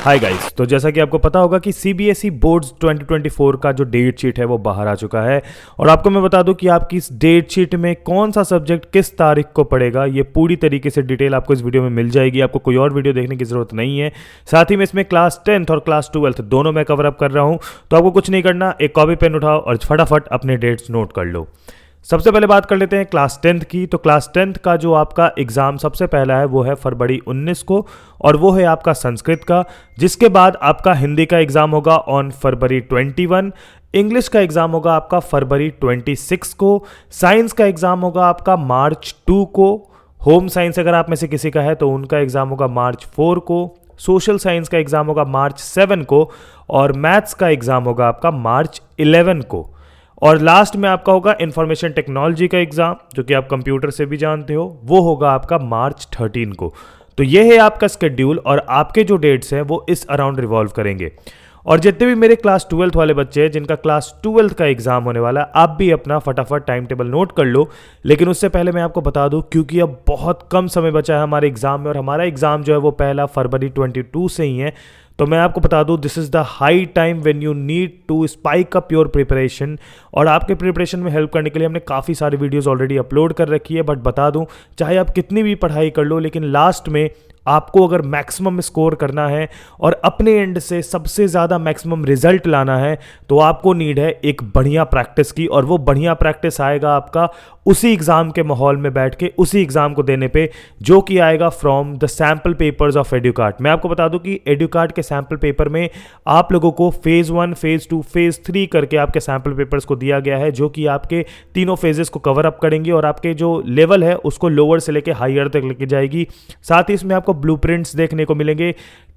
Hi guys, तो जैसा कि आपको पता होगा कि सीबीएसई बोर्ड्स 2024 का जो डेट शीट है वो बाहर आ चुका है। और आपको मैं बता दूं कि आपकी इस डेट शीट में कौन सा सब्जेक्ट किस तारीख को पड़ेगा, ये पूरी तरीके से डिटेल आपको इस वीडियो में मिल जाएगी। आपको कोई और वीडियो देखने की जरूरत नहीं है। साथ ही में इसमें क्लास 10th और क्लास 12th दोनों मैं कवर अप कर रहा हूँ। तो आपको कुछ नहीं करना, एक कॉपी पेन उठाओ और फटाफट अपने डेट्स नोट कर लो। सबसे पहले बात कर लेते हैं क्लास 10th की। तो क्लास 10th का जो आपका एग्ज़ाम सबसे पहला है वो है फरवरी 19 को, और वो है आपका संस्कृत का। जिसके बाद आपका हिंदी का एग्ज़ाम होगा ऑन फरवरी 21, इंग्लिश का एग्ज़ाम होगा आपका फरवरी 26 को, साइंस का एग्ज़ाम होगा आपका मार्च 2 को, होम साइंस अगर आप में से किसी का है तो उनका एग्ज़ाम होगा मार्च 4 को, सोशल साइंस का एग्ज़ाम होगा मार्च 7 को, और मैथ्स का एग्ज़ाम होगा आपका मार्च 11 को। और लास्ट में आपका होगा इंफॉर्मेशन टेक्नोलॉजी का एग्जाम, जो कि आप कंप्यूटर से भी जानते हो, वो होगा आपका मार्च 13 को। तो ये है आपका शेड्यूल, और आपके जो डेट्स हैं वो इस अराउंड रिवॉल्व करेंगे। और जितने भी मेरे क्लास 12th वाले बच्चे हैं जिनका क्लास 12th का एग्जाम होने वाला है, आप भी अपना फटाफट टाइम टेबल नोट कर लो। लेकिन उससे पहले मैं आपको बता दूं, क्योंकि अब बहुत कम समय बचा है हमारे एग्जाम में, और हमारा एग्जाम जो है वो पहला फरवरी 22 से ही है। तो मैं आपको बता दूं, this is the high time when you need to spike up your preparation. और आपके प्रिपरेशन में हेल्प करने के लिए हमने काफ़ी सारी वीडियोस ऑलरेडी अपलोड कर रखी है। बट बता दूं, चाहे आप कितनी भी पढ़ाई कर लो, लेकिन लास्ट में आपको अगर मैक्सिमम स्कोर करना है और अपने एंड से सबसे ज़्यादा मैक्सिमम रिजल्ट लाना है, तो आपको नीड है एक बढ़िया प्रैक्टिस की। और वो बढ़िया प्रैक्टिस आएगा आपका उसी एग्ज़ाम के माहौल में बैठ के, उसी एग्ज़ाम को देने पे, जो कि आएगा from the sample papers of Educart. मैं आपको बता दूं कि एडुकार्ट के सैम्पल पेपर में आप लोगों को फेज़ 1, फेज़ 2, फेज़ 3 करके आपके सैम्पल पेपर्स को दिया गया है, जो कि आपके तीनों फेजेस को कवर अप करेंगे और आपके जो लेवल है उसको लोअर से लेके हायर तक लेके जाएगी। साथ ही इसमें आपको ब्लूप्रिंट्स देखने को मिलेंगे,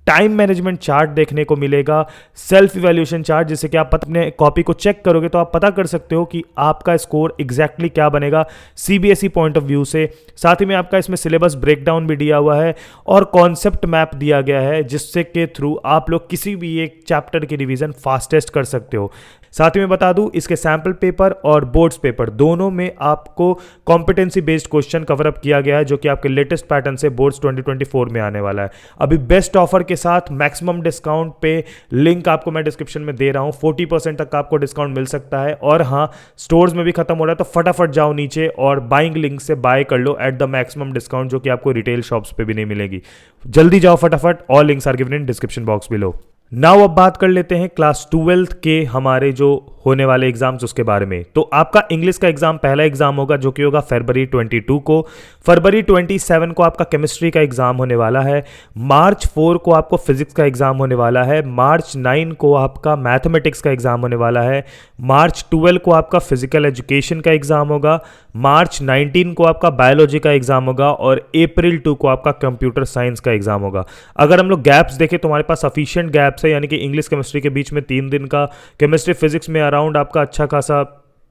टाइम मैनेजमेंट चार्ट देखने को मिलेगा, सेल्फ इवैल्यूएशन चार्ट, जिससे कि आप अपने कॉपी को चेक करोगे तो आप पता कर सकते हो कि आपका स्कोर एग्जैक्टली क्या बनेगा सीबीएसई पॉइंट ऑफ व्यू से। साथ ही में आपका इसमें सिलेबस ब्रेकडाउन भी दिया हुआ है और कॉन्सेप्ट मैप दिया गया है, जिससे के थ्रू आप लोग किसी भी एक चैप्टर की रिवीजन फास्टेस्ट कर सकते हो। साथ ही में बता दूं, इसके सैम्पल पेपर और बोर्ड्स पेपर दोनों में आपको competency based question cover up किया गया है, जो कि आपके लेटेस्ट पैटर्न से बोर्ड्स 2024 में आने वाला है। अभी बेस्ट ऑफर के साथ मैक्सिमम डिस्काउंट पे लिंक आपको मैं डिस्क्रिप्शन में दे रहा हूं। 40% तक का आपको डिस्काउंट मिल सकता है। और हाँ, स्टोर्स में भी खत्म हो रहा है, तो फटाफट जाओ नीचे और बाइंग लिंक से बाय कर लो एट द मैक्सिमम डिस्काउंट, जो कि आपको रिटेल शॉप्स पे भी नहीं मिलेगी। जल्दी जाओ फटाफट, all links are given in description box below. Now अब बात कर लेते हैं क्लास 12th के हमारे जो होने वाले एग्जाम्स उसके बारे में। तो आपका इंग्लिश का एग्जाम पहला एग्जाम होगा, जो कि होगा फरवरी 22 को। फरवरी 27 को आपका केमिस्ट्री का एग्जाम होने वाला है। मार्च 4 को आपको फिजिक्स का एग्जाम होने वाला है। मार्च 9 को आपका मैथमेटिक्स का एग्जाम होने वाला है। मार्च 12 को आपका फिजिकल एजुकेशन का एग्जाम होगा। मार्च 19 को आपका बायोलॉजी का एग्जाम होगा, और अप्रैल 2 को आपका कंप्यूटर साइंस का एग्जाम होगा। अगर हम लोग गैप्स देखें तो हमारे पास सफिशिएंट गैप्स है, यानी कि इंग्लिश केमिस्ट्री के बीच में 3 दिन का, केमिस्ट्री फिजिक्स में अराउंड आपका अच्छा खासा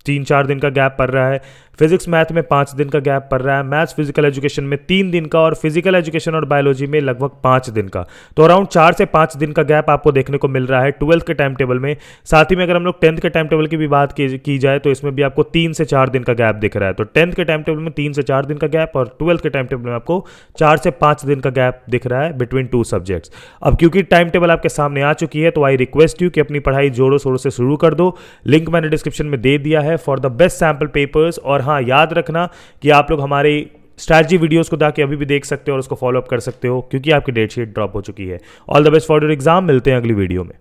3-4 दिन का गैप पड़ रहा है, फिजिक्स मैथ में 5 दिन का गैप पड़ रहा है, मैथ्स फिजिकल एजुकेशन में 3 दिन का, और फिजिकल एजुकेशन और बायोलॉजी में लगभग 5 दिन का। तो अराउंड 4 से 5 दिन का गैप आपको देखने को मिल रहा है 12th के टाइम टेबल में। साथ ही में अगर हम लोग 10th के टाइम टेबल की भी बात की जाए तो इसमें भी आपको 3 से 4 दिन का गैप दिख रहा है। तो 10th के टाइम टेबल में 3 से 4 दिन का गैप, और 12th के टाइम टेबल में आपको 4 से 5 दिन का गैप दिख रहा है बिटवीन 2 सब्जेक्ट्स। अब क्योंकि टाइम टेबल आपके सामने आ चुकी है, तो आई रिक्वेस्ट यू कि अपनी पढ़ाई जोरों शोरों से शुरू कर दो। लिंक मैंने डिस्क्रिप्शन में दे दिया है for the best sample papers. और हाँ, याद रखना कि आप लोग हमारे स्ट्रैटेजी वीडियोस को जाके अभी भी देख सकते हो और उसको फॉलो अप कर सकते हो, क्योंकि आपकी डेट शीट ड्रॉप हो चुकी है। All the best for your exam. मिलते हैं अगली वीडियो में।